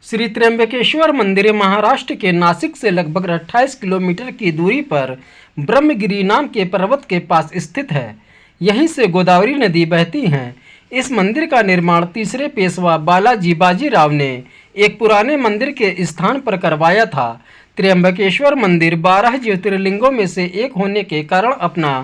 श्री त्र्यंबकेश्वर मंदिर महाराष्ट्र के नासिक से लगभग 28 किलोमीटर की दूरी पर ब्रह्मगिरी नाम के पर्वत के पास स्थित है। यहीं से गोदावरी नदी बहती है। इस मंदिर का निर्माण तीसरे पेशवा बालाजी बाजीराव ने एक पुराने मंदिर के स्थान पर करवाया था। त्र्यंबकेश्वर मंदिर 12 ज्योतिर्लिंगों में से एक होने के कारण अपना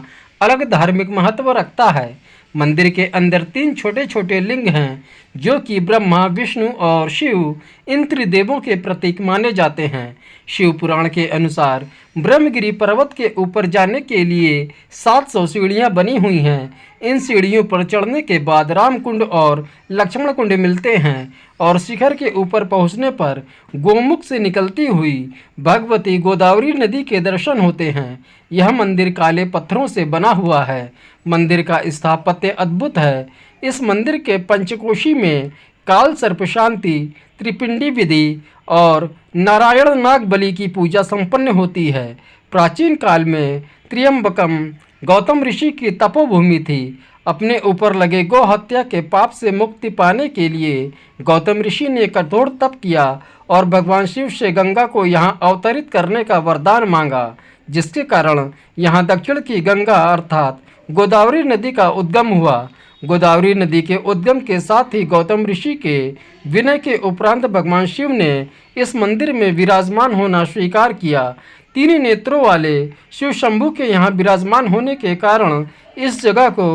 अलग धार्मिक महत्व रखता है। मंदिर के अंदर 3 छोटे छोटे लिंग हैं जो कि ब्रह्मा, विष्णु और शिव इन त्रिदेवों के प्रतीक माने जाते हैं। शिव पुराण के अनुसार ब्रह्मगिरी पर्वत के ऊपर जाने के लिए 700 सीढ़ियां बनी हुई हैं। इन सीढ़ियों पर चढ़ने के बाद राम कुंड और लक्ष्मण कुंड मिलते हैं और शिखर के ऊपर पहुंचने पर गोमुख से निकलती हुई भगवती गोदावरी नदी के दर्शन होते हैं। यह मंदिर काले पत्थरों से बना हुआ है। मंदिर का स्थापत्य अद्भुत है। इस मंदिर के पंचकोशी में काल सर्प शांति, त्रिपिंडी विधि और नारायण नाग बलि की पूजा संपन्न होती है। प्राचीन काल में त्र्यंबकम गौतम ऋषि की तपोभूमि थी। अपने ऊपर लगे गौ हत्या के पाप से मुक्ति पाने के लिए गौतम ऋषि ने कठोर तप किया और भगवान शिव से गंगा को यहाँ अवतरित करने का वरदान मांगा, जिसके कारण यहाँ दक्षिण की गंगा अर्थात गोदावरी नदी का उद्गम हुआ। गोदावरी नदी के उद्गम के साथ ही गौतम ऋषि के विनय के उपरांत भगवान शिव ने इस मंदिर में विराजमान होना स्वीकार किया। 3 नेत्रों वाले शिव शंभु के यहाँ विराजमान होने के कारण इस जगह को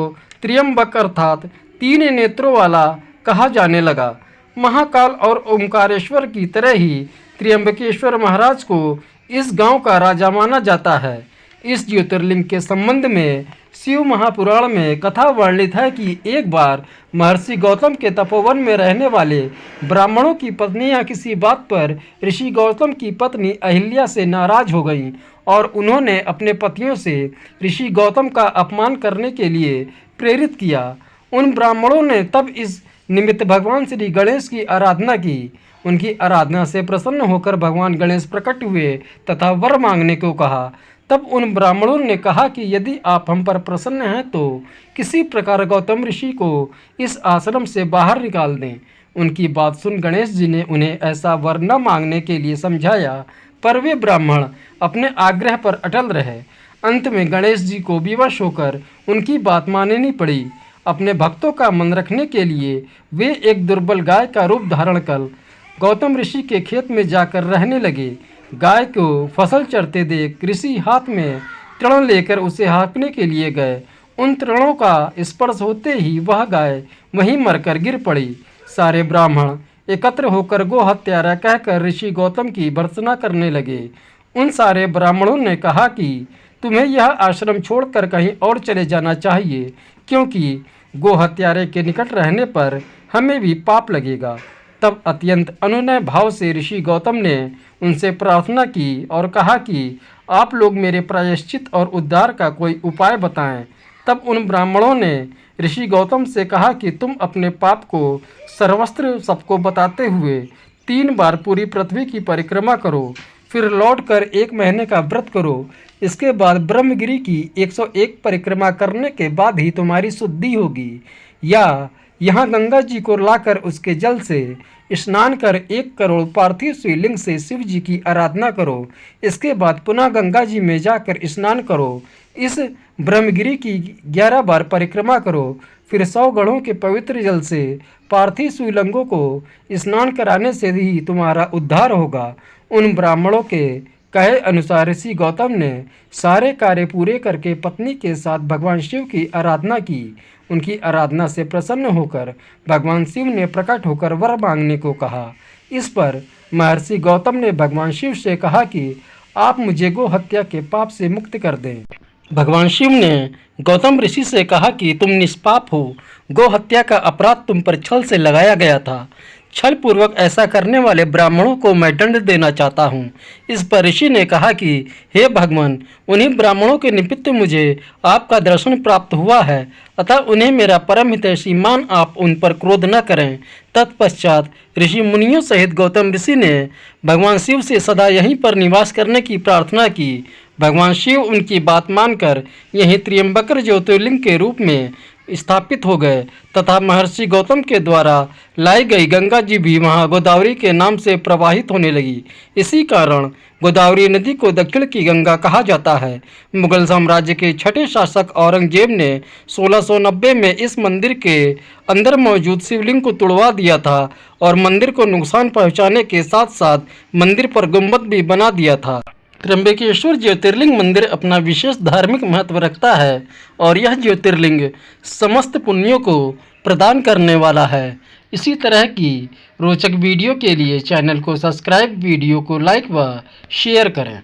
त्र्यंबक अर्थात 3 नेत्रों वाला कहा जाने लगा। महाकाल और ओमकारेश्वर की तरह ही त्र्यंबकेश्वर महाराज को इस गांव का राजा माना जाता है। इस ज्योतिर्लिंग के संबंध में शिव महापुराण में कथा वर्णित है कि एक बार महर्षि गौतम के तपोवन में रहने वाले ब्राह्मणों की पत्नियां किसी बात पर ऋषि गौतम की पत्नी अहिल्या से नाराज हो गईं और उन्होंने अपने पतियों से ऋषि गौतम का अपमान करने के लिए प्रेरित किया। उन ब्राह्मणों ने तब इस निमित्त भगवान श्री गणेश की आराधना की। उनकी आराधना से प्रसन्न होकर भगवान गणेश प्रकट हुए तथा वर मांगने को कहा। तब उन ब्राह्मणों ने कहा कि यदि आप हम पर प्रसन्न हैं तो किसी प्रकार गौतम ऋषि को इस आश्रम से बाहर निकाल दें। उनकी बात सुन गणेश जी ने उन्हें ऐसा वर न मांगने के लिए समझाया, पर वे ब्राह्मण अपने आग्रह पर अटल रहे। अंत में गणेश जी को विवश होकर उनकी बात माननी पड़ी। अपने भक्तों का मन रखने के लिए वे एक दुर्बल गाय का रूप धारण कर गौतम ऋषि के खेत में जाकर रहने लगे। गाय को फसल चरते देख ऋषि हाथ में तृण लेकर उसे हाँकने के लिए गए। उन तृणों का स्पर्श होते ही वह गाय वहीं मरकर गिर पड़ी। सारे ब्राह्मण एकत्र होकर गो हत्यारा कहकर ऋषि गौतम की भर्त्सना करने लगे। उन सारे ब्राह्मणों ने कहा कि तुम्हें यह आश्रम छोड़कर कहीं और चले जाना चाहिए, क्योंकि गो हत्यारे के निकट रहने पर हमें भी पाप लगेगा। तब अत्यंत अनुनय भाव से ऋषि गौतम ने उनसे प्रार्थना की और कहा कि आप लोग मेरे प्रायश्चित और उद्धार का कोई उपाय बताएं। तब उन ब्राह्मणों ने ऋषि गौतम से कहा कि तुम अपने पाप को सर्वस्त्र सबको बताते हुए 3 बार पूरी पृथ्वी की परिक्रमा करो, फिर लौटकर 1 महीने का व्रत करो। इसके बाद ब्रह्मगिरी की 101 परिक्रमा करने के बाद ही तुम्हारी शुद्धि होगी। या यहाँ गंगा जी को लाकर उसके जल से स्नान कर 1 करोड़ पार्थिव शिवलिंग से शिव जी की आराधना करो। इसके बाद पुनः गंगा जी में जाकर स्नान करो। इस ब्रह्मगिरी की 11 बार परिक्रमा करो। फिर 100 गढ़ों के पवित्र जल से पार्थिव शिवलिंगों को स्नान कराने से ही तुम्हारा उद्धार होगा। उन ब्राह्मणों के कहे अनुसार ऋषि गौतम ने सारे कार्य पूरे करके पत्नी के साथ भगवान शिव की आराधना की। उनकी आराधना से प्रसन्न होकर भगवान शिव ने प्रकट होकर वर मांगने को कहा। इस पर महर्षि गौतम ने भगवान शिव से कहा कि आप मुझे गो हत्या के पाप से मुक्त कर दें। भगवान शिव ने गौतम ऋषि से कहा कि तुम निष्पाप हो। गो हत्या का अपराध तुम पर छल से लगाया गया था। छल पूर्वक ऐसा करने वाले ब्राह्मणों को मैं दंड देना चाहता हूँ। इस पर ऋषि ने कहा कि हे भगवान, उन्हीं ब्राह्मणों के निमित्त मुझे आपका दर्शन प्राप्त हुआ है, अतः उन्हें मेरा परम हितैषी मान आप उन पर क्रोध न करें। तत्पश्चात ऋषि मुनियों सहित गौतम ऋषि ने भगवान शिव से सदा यहीं पर निवास करने की प्रार्थना की। भगवान शिव उनकी बात मानकर यहीं त्र्यंबकेश्वर ज्योतिर्लिंग के रूप में स्थापित हो गए तथा महर्षि गौतम के द्वारा लाई गई गंगा जी भी वहाँ गोदावरी के नाम से प्रवाहित होने लगी। इसी कारण गोदावरी नदी को दक्षिण की गंगा कहा जाता है। मुगल साम्राज्य के छठे शासक औरंगजेब ने 1690 में इस मंदिर के अंदर मौजूद शिवलिंग को तुड़वा दिया था और मंदिर को नुकसान पहुंचाने के साथ साथ मंदिर पर गुंबद भी बना दिया था। त्र्यंबकेश्वर ज्योतिर्लिंग मंदिर अपना विशेष धार्मिक महत्व रखता है और यह ज्योतिर्लिंग समस्त पुण्यों को प्रदान करने वाला है। इसी तरह की रोचक वीडियो के लिए चैनल को सब्सक्राइब, वीडियो को लाइक व शेयर करें।